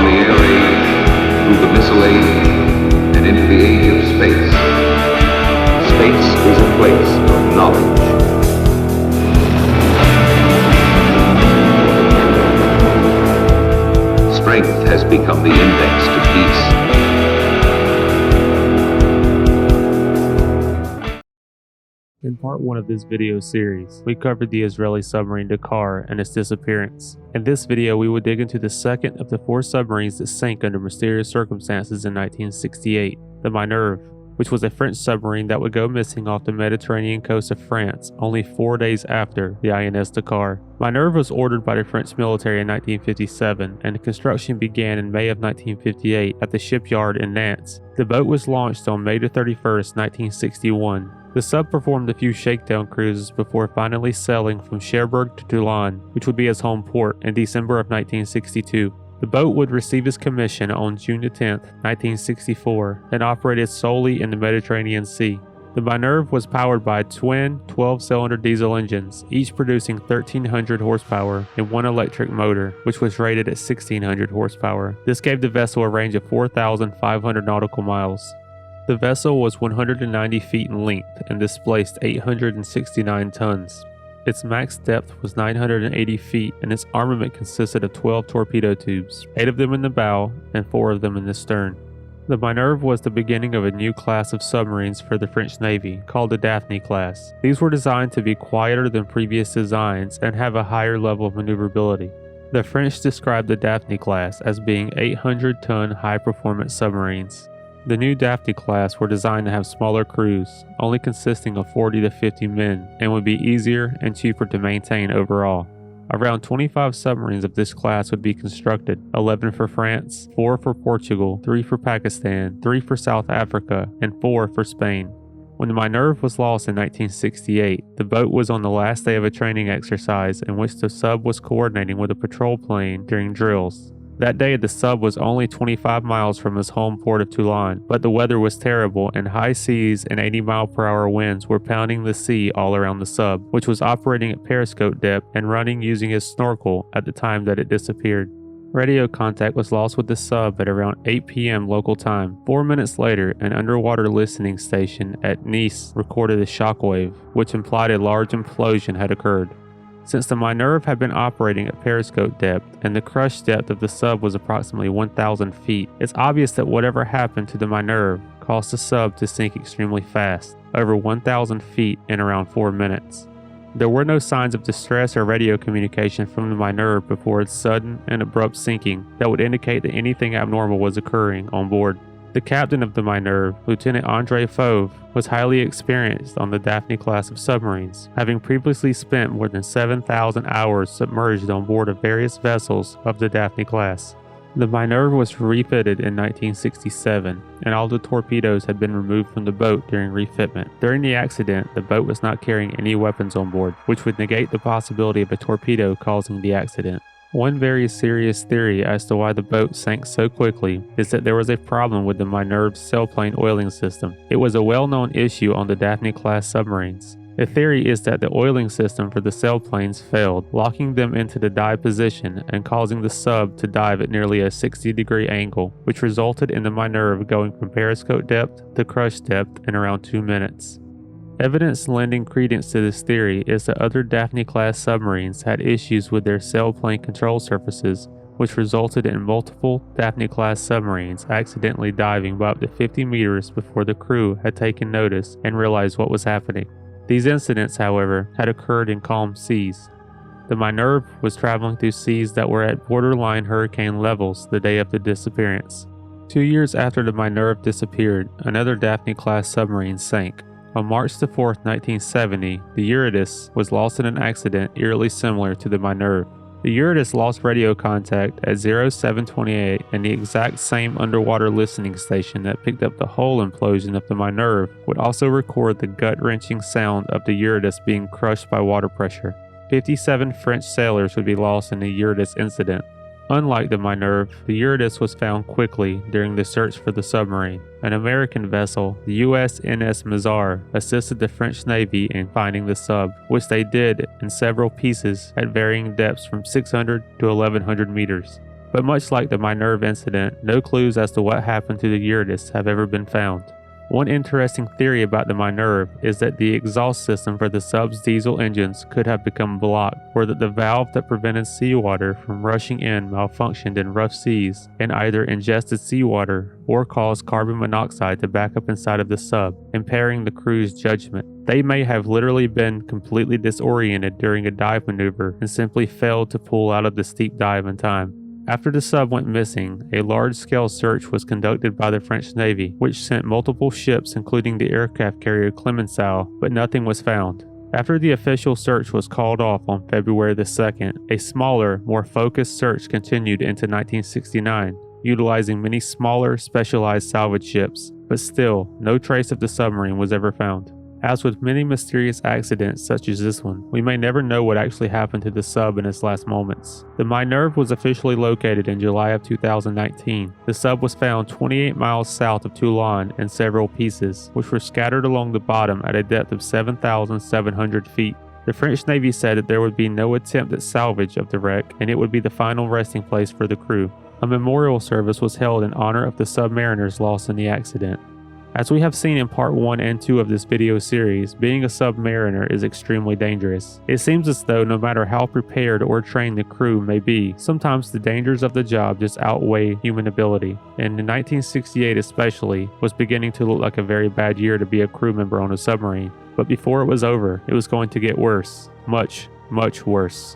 from the air age, through the missile age, and into the age of space. Space is a place of knowledge. Strength has become the index to peace. In part 1 of this video series, we covered the Israeli submarine Dakar and its disappearance. In this video, we will dig into the second of the 4 submarines that sank under mysterious circumstances in 1968, the Minerve, which was a French submarine that would go missing off the Mediterranean coast of France only 4 days after the INS Dakar. Minerve was ordered by the French military in 1957, and the construction began in May of 1958 at the shipyard in Nantes. The boat was launched on May 31, 1961. The sub performed a few shakedown cruises before finally sailing from Cherbourg to Toulon, which would be its home port, in December of 1962. The boat would receive its commission on June 10, 1964, and operated solely in the Mediterranean Sea. The Minerve was powered by twin 12-cylinder diesel engines, each producing 1,300 horsepower, and one electric motor, which was rated at 1,600 horsepower. This gave the vessel a range of 4,500 nautical miles. The vessel was 190 feet in length and displaced 869 tons. Its max depth was 980 feet, and its armament consisted of 12 torpedo tubes, 8 of them in the bow and 4 of them in the stern. The Minerve was the beginning of a new class of submarines for the French Navy, called the Daphne class. These were designed to be quieter than previous designs and have a higher level of maneuverability. The French described the Daphne class as being 800-ton high-performance submarines. The new Daphne class were designed to have smaller crews, only consisting of 40 to 50 men, and would be easier and cheaper to maintain overall. Around 25 submarines of this class would be constructed, 11 for France, 4 for Portugal, 3 for Pakistan, 3 for South Africa, and 4 for Spain. When the Minerve was lost in 1968, the boat was on the last day of a training exercise in which the sub was coordinating with a patrol plane during drills. That day, the sub was only 25 miles from his home port of Toulon, but the weather was terrible and high seas and 80-mile-per-hour winds were pounding the sea all around the sub, which was operating at periscope depth and running using his snorkel at the time that it disappeared. Radio contact was lost with the sub at around 8 p.m. local time. 4 minutes later, an underwater listening station at Nice recorded a shockwave, which implied a large implosion had occurred. Since the Minerve had been operating at periscope depth and the crush depth of the sub was approximately 1,000 feet, it's obvious that whatever happened to the Minerve caused the sub to sink extremely fast, over 1,000 feet in around 4 minutes. There were no signs of distress or radio communication from the Minerve before its sudden and abrupt sinking that would indicate that anything abnormal was occurring on board. The captain of the Minerve, Lieutenant Andre Fauve, was highly experienced on the Daphne class of submarines, having previously spent more than 7,000 hours submerged on board of various vessels of the Daphne class. The Minerve was refitted in 1967, and all the torpedoes had been removed from the boat during refitment. During the accident, the boat was not carrying any weapons on board, which would negate the possibility of a torpedo causing the accident. One very serious theory as to why the boat sank so quickly is that there was a problem with the Minerve's sailplane oiling system. It was a well-known issue on the Daphne-class submarines. The theory is that the oiling system for the sailplanes failed, locking them into the dive position and causing the sub to dive at nearly a 60-degree angle, which resulted in the Minerve going from periscope depth to crush depth in around 2 minutes. Evidence lending credence to this theory is that other Daphne-class submarines had issues with their sailplane control surfaces, which resulted in multiple Daphne-class submarines accidentally diving by up to 50 meters before the crew had taken notice and realized what was happening. These incidents, however, had occurred in calm seas. The Minerve was traveling through seas that were at borderline hurricane levels the day of the disappearance. 2 years after the Minerve disappeared, another Daphne-class submarine sank. On March 4, 1970, the Eurydice was lost in an accident eerily similar to the Minerve. The Eurydice lost radio contact at 0728, and the exact same underwater listening station that picked up the whole implosion of the Minerve would also record the gut-wrenching sound of the Eurydice being crushed by water pressure. 57 French sailors would be lost in the Eurydice incident. Unlike the Minerve, the Eurydice was found quickly during the search for the submarine. An American vessel, the INS Dakar, assisted the French Navy in finding the sub, which they did in several pieces at varying depths from 600 to 1100 meters. But much like the Minerve incident, no clues as to what happened to the Eurydice have ever been found. One interesting theory about the Minerve is that the exhaust system for the sub's diesel engines could have become blocked, or that the valve that prevented seawater from rushing in malfunctioned in rough seas and either ingested seawater or caused carbon monoxide to back up inside of the sub, impairing the crew's judgment. They may have literally been completely disoriented during a dive maneuver and simply failed to pull out of the steep dive in time. After the sub went missing, a large-scale search was conducted by the French Navy, which sent multiple ships including the aircraft carrier Clemenceau, but nothing was found. After the official search was called off on February the 2nd, a smaller, more focused search continued into 1969, utilizing many smaller, specialized salvage ships, but still, no trace of the submarine was ever found. As with many mysterious accidents such as this one, we may never know what actually happened to the sub in its last moments. The Minerve was officially located in July of 2019. The sub was found 28 miles south of Toulon in several pieces, which were scattered along the bottom at a depth of 7,700 feet. The French Navy said that there would be no attempt at salvage of the wreck, and it would be the final resting place for the crew. A memorial service was held in honor of the submariners lost in the accident. As we have seen in part 1 and 2 of this video series, being a submariner is extremely dangerous. It seems as though no matter how prepared or trained the crew may be, sometimes the dangers of the job just outweigh human ability. And in 1968 especially, was beginning to look like a very bad year to be a crew member on a submarine. But before it was over, it was going to get worse. Much, much worse.